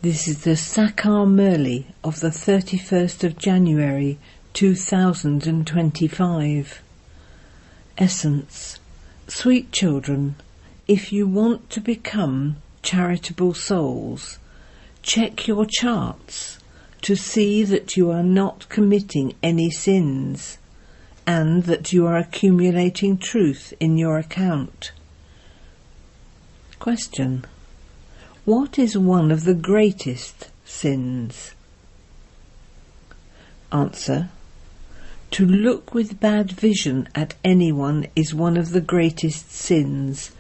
This is the Sakar Murli of the 31st of January 2025. Essence. Sweet children, if you want to become charitable souls, check your charts to see that you are not committing any sins and that you are accumulating truth in your account. Question. What is one of the greatest sins? Answer. To look with bad vision at anyone is one of the greatest sins.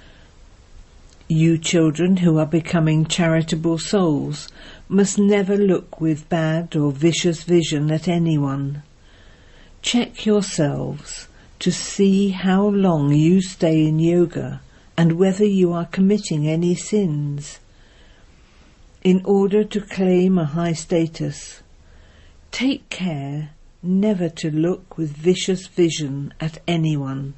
You children who are becoming charitable souls must never look with bad or vicious vision at anyone. Check yourselves to see how long you stay in yoga and whether you are committing any sins. In order to claim a high status, take care never to look with vicious vision at anyone,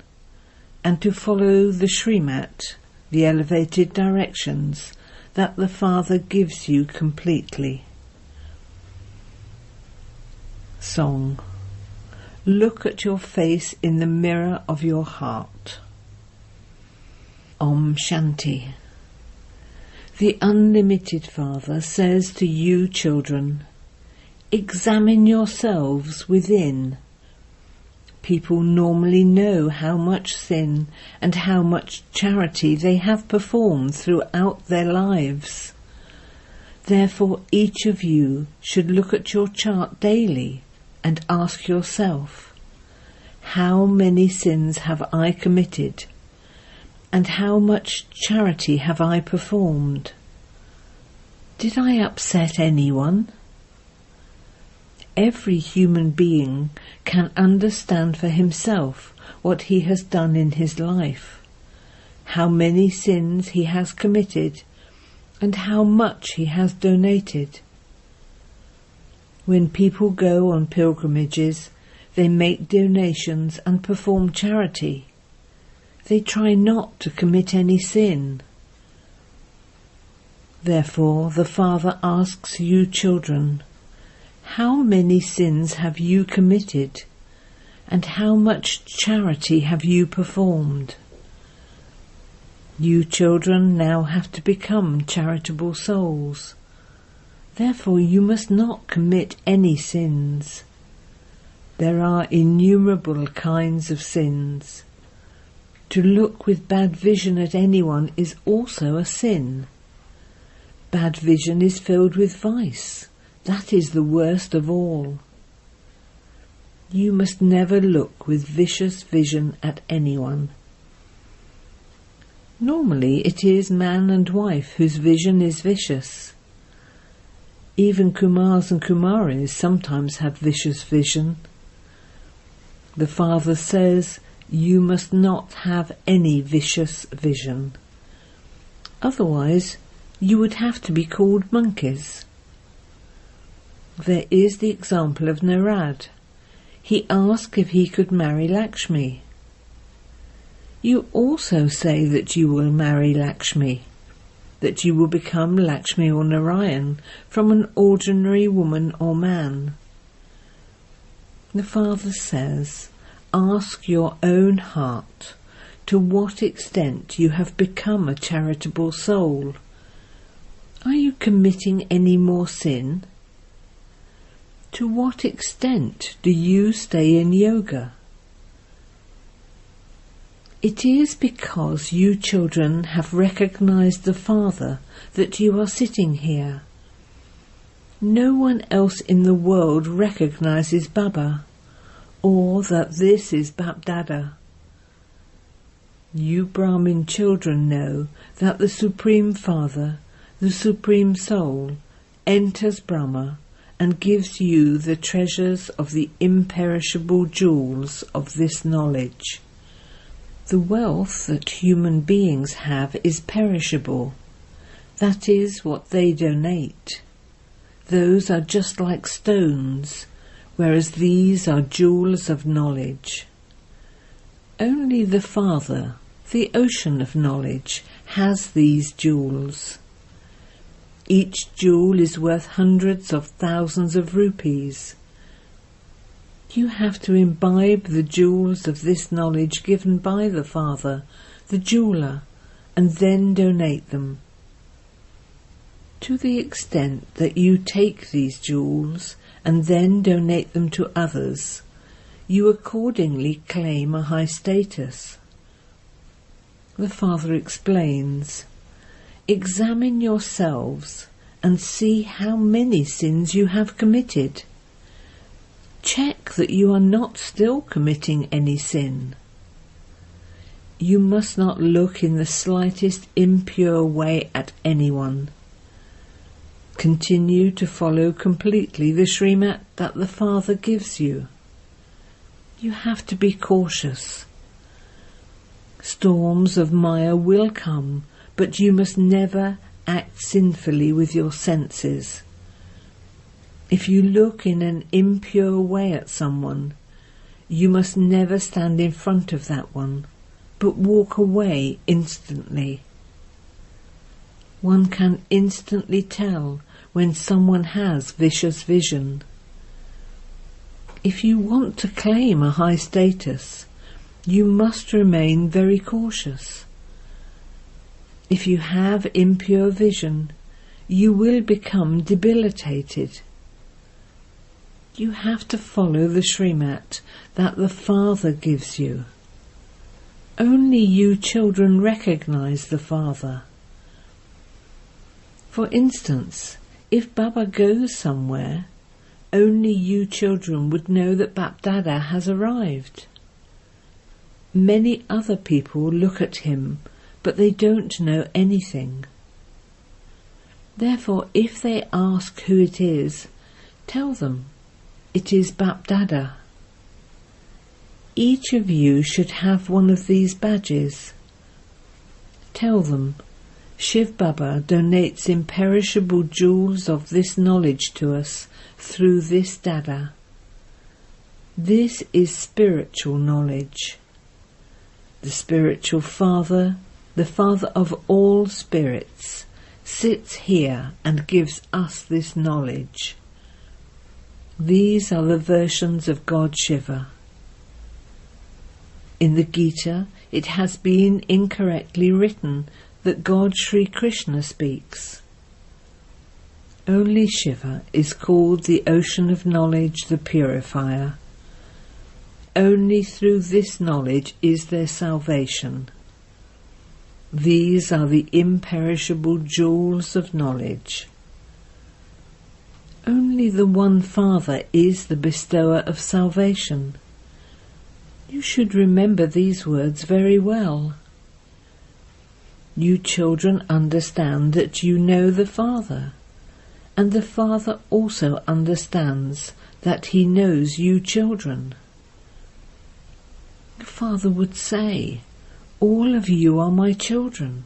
and to follow the Srimat, the elevated directions that the Father gives you completely. Song. Look at your face in the mirror of your heart. Om Shanti. The Unlimited Father says to you children, examine yourselves within. People normally know how much sin and how much charity they have performed throughout their lives. Therefore each of you should look at your chart daily and ask yourself, how many sins have I committed? And how much charity have I performed? Did I upset anyone? Every human being can understand for himself what he has done in his life, how many sins he has committed, and how much he has donated. When people go on pilgrimages, they make donations and perform charity. They try not to commit any sin. Therefore, the Father asks you children, how many sins have you committed, and how much charity have you performed? You children now have to become charitable souls. Therefore, you must not commit any sins. There are innumerable kinds of sins. To look with bad vision at anyone is also a sin. Bad vision is filled with vice. That is the worst of all. You must never look with vicious vision at anyone. Normally it is man and wife whose vision is vicious. Even Kumars and Kumaris sometimes have vicious vision. The Father says, you must not have any vicious vision. Otherwise, you would have to be called monkeys. There is the example of Narad. He asked if he could marry Lakshmi. You also say that you will marry Lakshmi, that you will become Lakshmi or Narayan from an ordinary woman or man. The Father says, ask your own heart to what extent you have become a charitable soul. Are you committing any more sin? To what extent do you stay in yoga? It is because you children have recognized the Father that you are sitting here. No one else in the world recognizes Baba, or that this is BapDada. You Brahmin children know that the Supreme Father, the Supreme Soul, enters Brahma and gives you the treasures of the imperishable jewels of this knowledge. The wealth that human beings have is perishable. That is what they donate. Those are just like stones, whereas these are jewels of knowledge. Only the Father, the ocean of knowledge, has these jewels. Each jewel is worth hundreds of thousands of rupees. You have to imbibe the jewels of this knowledge given by the Father, the jeweler, and then donate them. To the extent that you take these jewels and then donate them to others, you accordingly claim a high status. The Father explains, examine yourselves and see how many sins you have committed. Check that you are not still committing any sin. You must not look in the slightest impure way at anyone. Continue to follow completely the Srimat that the Father gives you. You have to be cautious. Storms of Maya will come, but you must never act sinfully with your senses. If you look in an impure way at someone, you must never stand in front of that one, but walk away instantly. One can instantly tell when someone has vicious vision. If you want to claim a high status, you must remain very cautious. If you have impure vision, you will become debilitated. You have to follow the Srimat that the Father gives you. Only you children recognize the Father. For instance, if Baba goes somewhere, only you children would know that BapDada has arrived. Many other people look at him, but they don't know anything. Therefore, if they ask who it is, tell them, it is BapDada. Each of you should have one of these badges. Tell them, shivbaba donates imperishable jewels of this knowledge to us through this Dada. This is spiritual knowledge. The spiritual Father, the Father of all spirits, sits here and gives us this knowledge. These are the versions of God Shiva. In the Gita, it has been incorrectly written that God Sri Krishna speaks. Only Shiva is called the ocean of knowledge, the purifier. Only through this knowledge is there salvation. These are the imperishable jewels of knowledge. Only the one Father is the bestower of salvation. You should remember these words very well. You children understand that you know the Father, and the Father also understands that he knows you children. The Father would say, all of you are my children.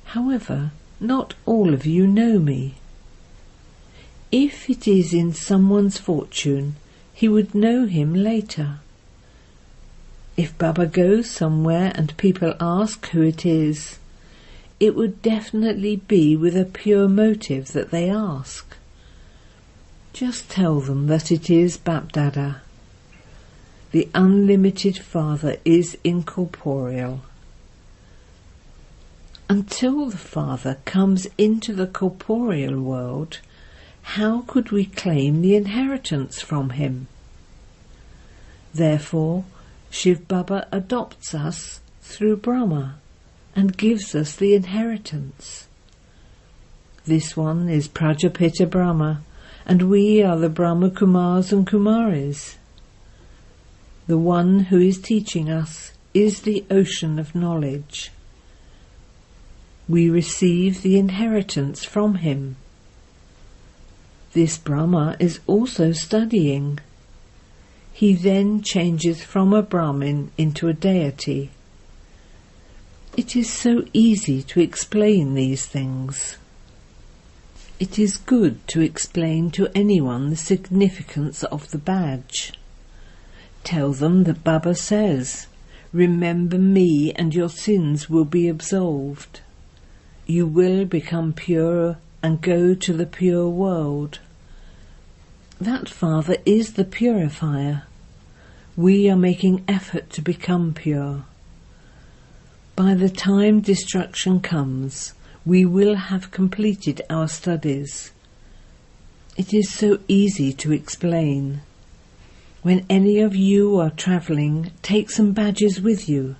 However, not all of you know me. If it is in someone's fortune, he would know him later. If Baba goes somewhere and people ask who it is, it would definitely be with a pure motive that they ask. Just tell them that it is BapDada. The unlimited Father is incorporeal. Until the Father comes into the corporeal world, how could we claim the inheritance from him? Therefore, shivbaba adopts us through Brahma and gives us the inheritance. This one is Prajapita Brahma, and we are the Brahma Kumaris and Kumaris. The one who is teaching us is the ocean of knowledge. We receive the inheritance from him. This Brahma is also studying. He then changes from a Brahmin into a deity. It is so easy to explain these things. It is good to explain to anyone the significance of the badge. Tell them that Baba says, remember me and your sins will be absolved. You will become pure and go to the pure world. That Father is the purifier. We are making effort to become pure. By the time destruction comes, we will have completed our studies. It is so easy to explain. When any of you are travelling, take some badges with you.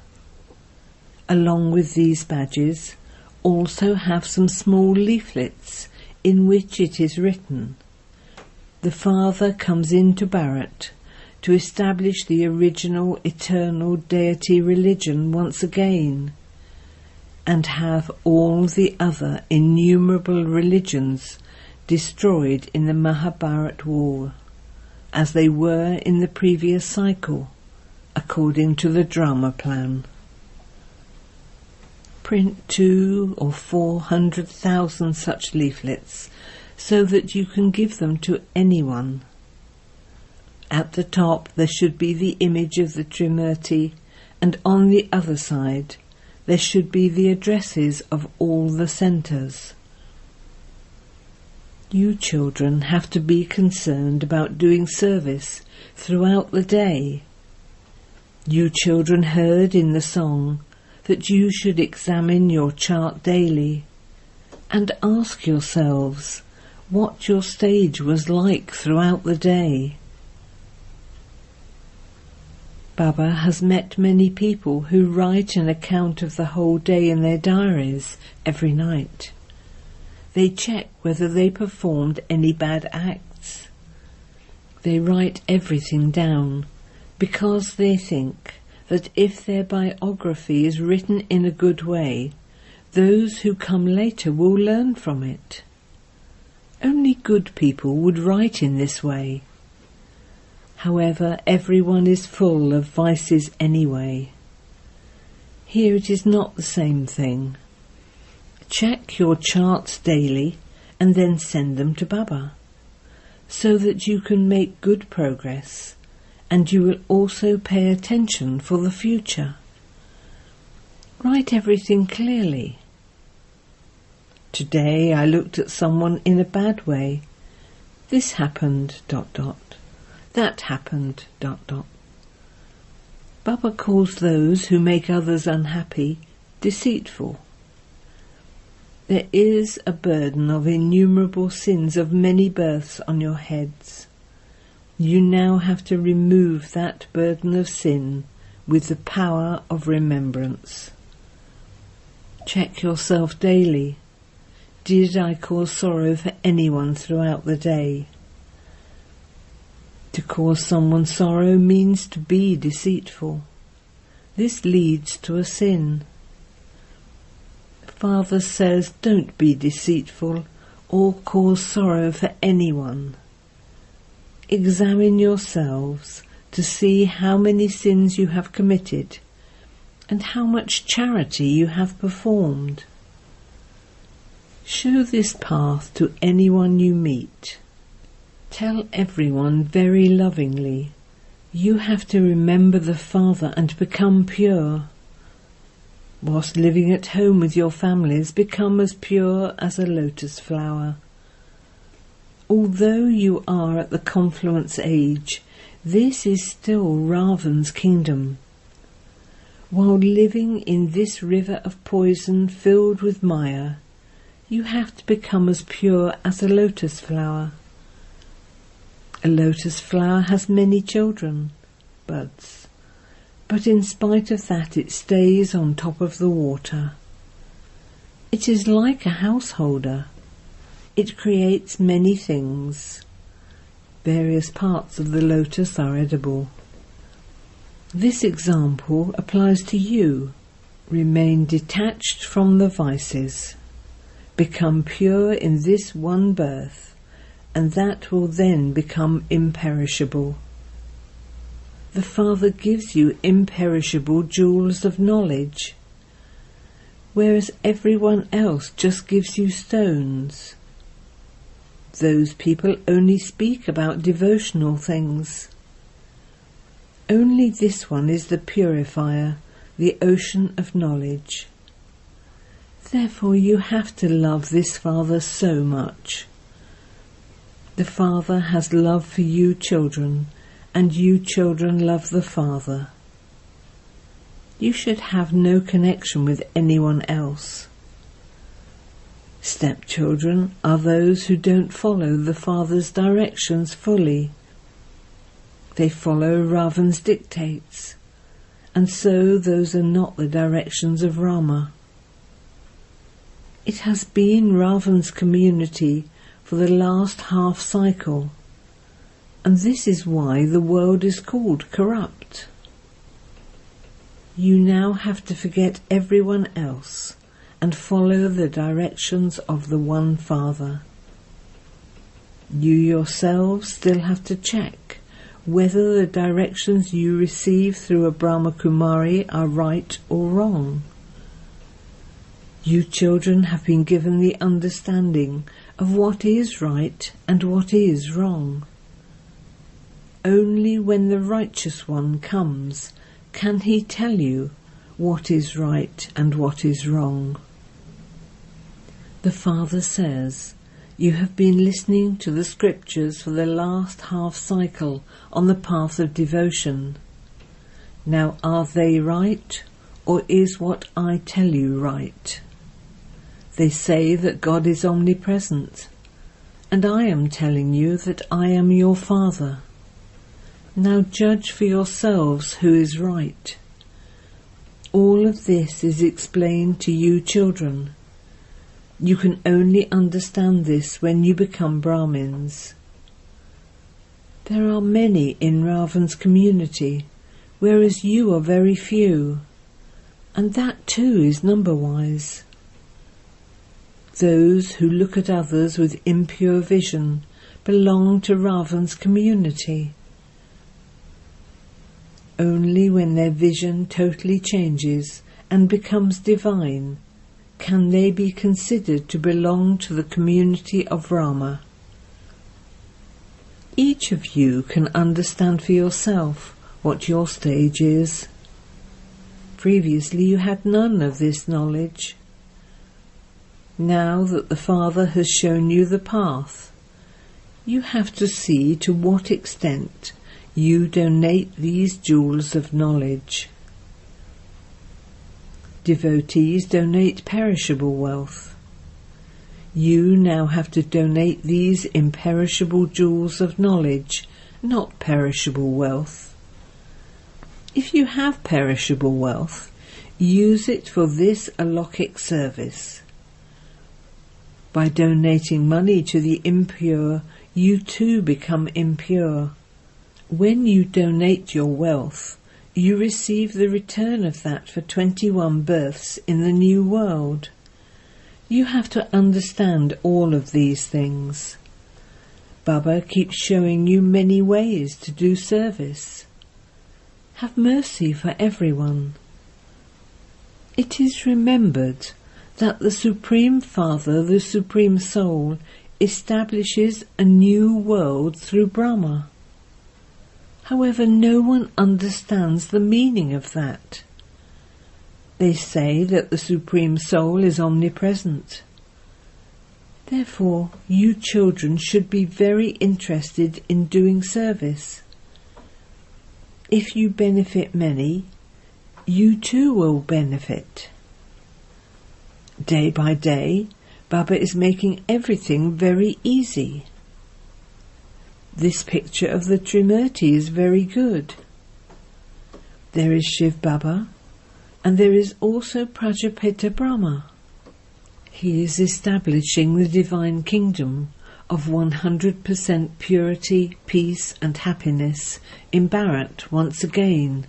Along with these badges, also have some small leaflets in which it is written, "The Father comes into Bharat to establish the original eternal deity religion once again, and have all the other innumerable religions destroyed in the Mahabharat war, as they were in the previous cycle, according to the drama plan." Print 200,000 or 400,000 such leaflets so that you can give them to anyone. At the top there should be the image of the Trimurti, and on the other side there should be the addresses of all the centres. You children have to be concerned about doing service throughout the day. You children heard in the song that you should examine your chart daily and ask yourselves what your stage was like throughout the day. Baba has met many people who write an account of the whole day in their diaries every night. They check whether they performed any bad acts. They write everything down because they think that if their biography is written in a good way, those who come later will learn from it. Only good people would write in this way. However, everyone is full of vices anyway. Here it is not the same thing. Check your charts daily and then send them to Baba, so that you can make good progress, and you will also pay attention for the future. Write everything clearly. Today I looked at someone in a bad way. This happened... That happened... Baba calls those who make others unhappy deceitful. There is a burden of innumerable sins of many births on your heads. You now have to remove that burden of sin with the power of remembrance. Check yourself daily. Did I cause sorrow for anyone throughout the day? To cause someone sorrow means to be deceitful. This leads to a sin. Father says, don't be deceitful or cause sorrow for anyone. Examine yourselves to see how many sins you have committed and how much charity you have performed. Show this path to anyone you meet. Tell everyone very lovingly, you have to remember the Father and become pure. Whilst living at home with your families, become as pure as a lotus flower. Although you are at the confluence age, this is still Ravan's kingdom. While living in this river of poison filled with Maya, you have to become as pure as a lotus flower. A lotus flower has many children, buds, but in spite of that it stays on top of the water. It is like a householder. It creates many things. Various parts of the lotus are edible. This example applies to you. Remain detached from the vices. Become pure in this one birth, and that will then become imperishable. The Father gives you imperishable jewels of knowledge, whereas everyone else just gives you stones. Those people only speak about devotional things. Only this one is the purifier, the ocean of knowledge. Therefore you have to love this Father so much. The Father has love for you children, and you children love the Father. You should have no connection with anyone else. Stepchildren are those who don't follow the Father's directions fully. They follow Ravan's dictates, and so those are not the directions of Rama. It has been Ravan's community for the last half cycle, and this is why the world is called corrupt. You now have to forget everyone else and follow the directions of the one Father. You yourselves still have to check whether the directions you receive through a Brahma Kumari are right or wrong. You children have been given the understanding of what is right and what is wrong. Only when the righteous one comes can he tell you what is right and what is wrong. The Father says, you have been listening to the scriptures for the last half cycle on the path of devotion. Now are they right, or is what I tell you right? They say that God is omnipresent, and I am telling you that I am your Father. Now judge for yourselves who is right. All of this is explained to you children. You can only understand this when you become Brahmins. There are many in Ravan's community, whereas you are very few, and that too is number-wise. Those who look at others with impure vision belong to Ravan's community. Only when their vision totally changes and becomes divine can they be considered to belong to the community of Rama. Each of you can understand for yourself what your stage is. Previously you had none of this knowledge. Now that the Father has shown you the path, you have to see to what extent you donate these jewels of knowledge. Devotees donate perishable wealth. You now have to donate these imperishable jewels of knowledge, not perishable wealth. If you have perishable wealth, use it for this alokhic service. By donating money to the impure, you too become impure. When you donate your wealth, you receive the return of that for 21 births in the new world. You have to understand all of these things. Baba keeps showing you many ways to do service. Have mercy for everyone. It is remembered that the Supreme Father, the Supreme Soul, establishes a new world through Brahma. However, no one understands the meaning of that. They say that the Supreme Soul is omnipresent. Therefore, you children should be very interested in doing service. If you benefit many, you too will benefit. Day by day, Baba is making everything very easy. This picture of the Trimurti is very good. There is shivbaba, and there is also Prajapita Brahma. He is establishing the divine kingdom of 100% purity, peace and happiness in Bharat once again,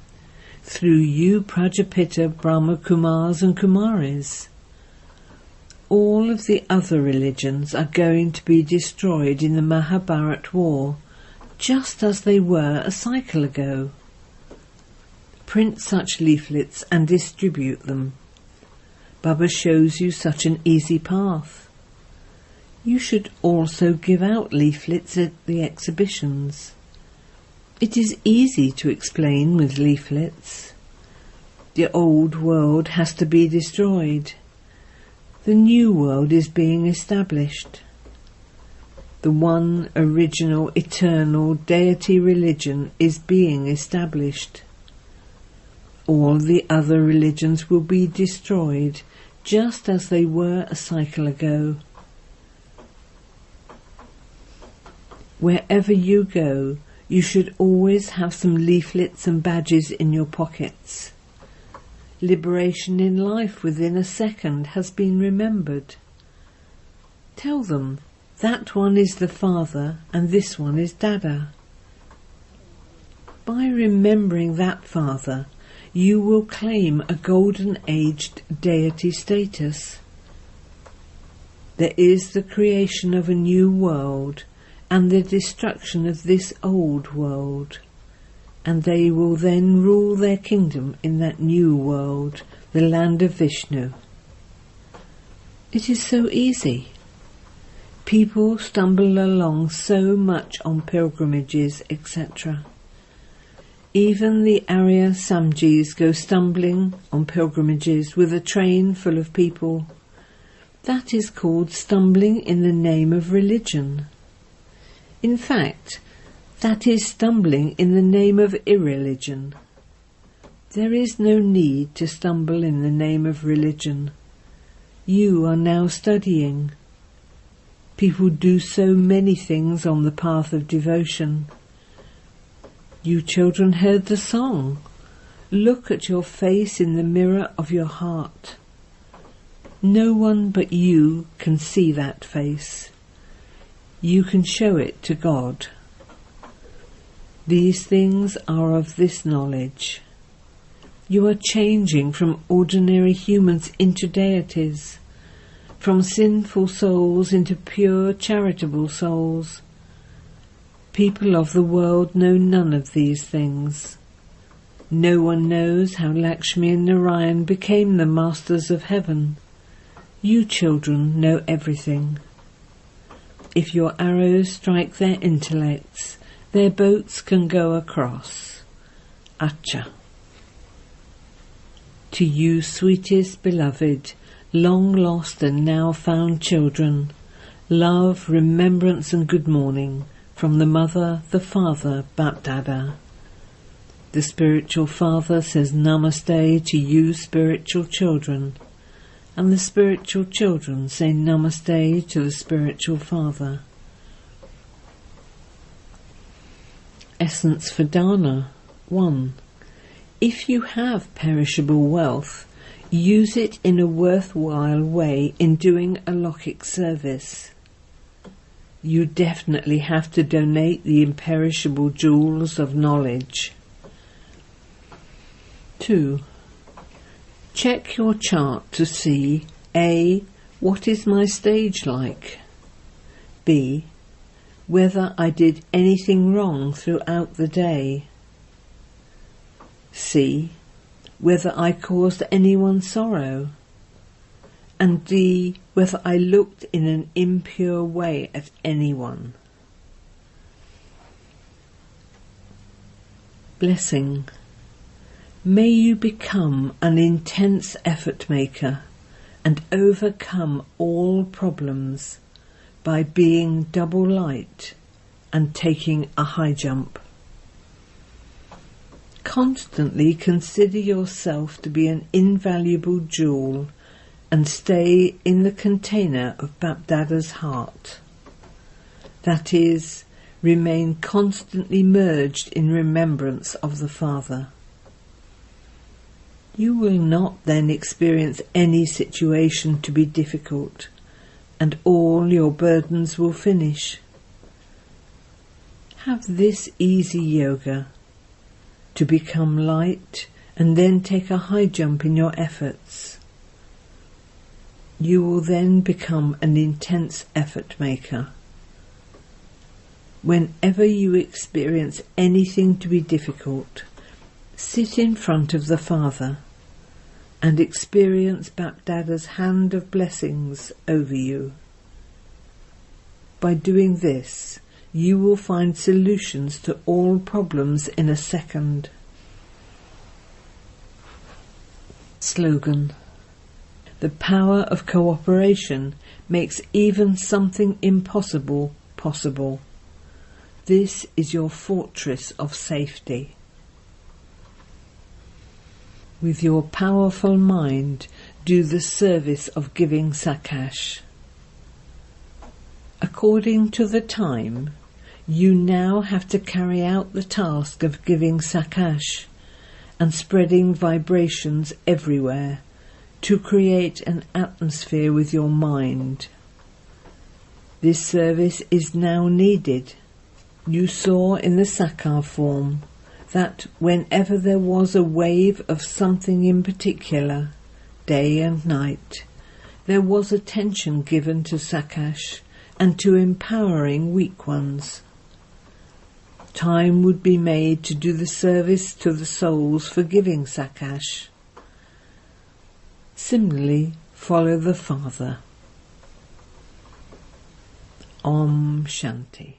through you Prajapita, Brahma Kumars and Kumaris. All of the other religions are going to be destroyed in the Mahabharat war, just as they were a cycle ago. Print such leaflets and distribute them. Baba shows you such an easy path. You should also give out leaflets at the exhibitions. It is easy to explain with leaflets. The old world has to be destroyed. The new world is being established. The one original, eternal deity religion is being established. All the other religions will be destroyed, just as they were a cycle ago. Wherever you go, you should always have some leaflets and badges in your pockets. Liberation in life within a second has been remembered. Tell them, that one is the Father and this one is Dada. By remembering that Father, you will claim a golden-aged deity status. There is the creation of a new world and the destruction of this old world, and they will then rule their kingdom in that new world, the land of Vishnu. It is so easy. People stumble along so much on pilgrimages, etc. Even the Arya Samjis go stumbling on pilgrimages with a train full of people. That is called stumbling in the name of religion. In fact, that is stumbling in the name of irreligion. There is no need to stumble in the name of religion. You are now studying. People do so many things on the path of devotion. You children heard the song. Look at your face in the mirror of your heart. No one but you can see that face. You can show it to God. These things are of this knowledge. You are changing from ordinary humans into deities, from sinful souls into pure charitable souls. People of the world know none of these things. No one knows how Lakshmi and Narayan became the masters of heaven. You children know everything. If your arrows strike their intellects, their boats can go across. Acha. To you, sweetest beloved, long lost and now found children, love, remembrance and good morning from the Mother, the Father, BapDada. The spiritual Father says Namaste to you spiritual children, and the spiritual children say Namaste to the spiritual Father. Essence for Dana 1. If you have perishable wealth, use it in a worthwhile way in doing a Lokik service. You definitely have to donate the imperishable jewels of knowledge. 2. Check your chart to see A. What is my stage like? B. Whether I did anything wrong throughout the day. C. Whether I caused anyone sorrow. And D. Whether I looked in an impure way at anyone. Blessing. May you become an intense effort maker and overcome all problems by being double light and taking a high jump. Constantly consider yourself to be an invaluable jewel and stay in the container of BapDada's heart. That is, remain constantly merged in remembrance of the Father. You will not then experience any situation to be difficult, and all your burdens will finish. Have this easy yoga, to become light and then take a high jump in your efforts. You will then become an intense effort maker. Whenever you experience anything to be difficult, sit in front of the Father and experience BapDada's hand of blessings over you. By doing this, you will find solutions to all problems in a second. Slogan. The power of cooperation makes even something impossible possible. This is your fortress of safety. With your powerful mind, do the service of giving sakaash. According to the time, you now have to carry out the task of giving sakaash and spreading vibrations everywhere to create an atmosphere with your mind. This service is now needed. You saw in the sakar form that whenever there was a wave of something in particular, day and night, there was attention given to sakaash and to empowering weak ones. Time would be made to do the service to the souls for giving sakaash. Similarly, follow the Father. Om Shanti.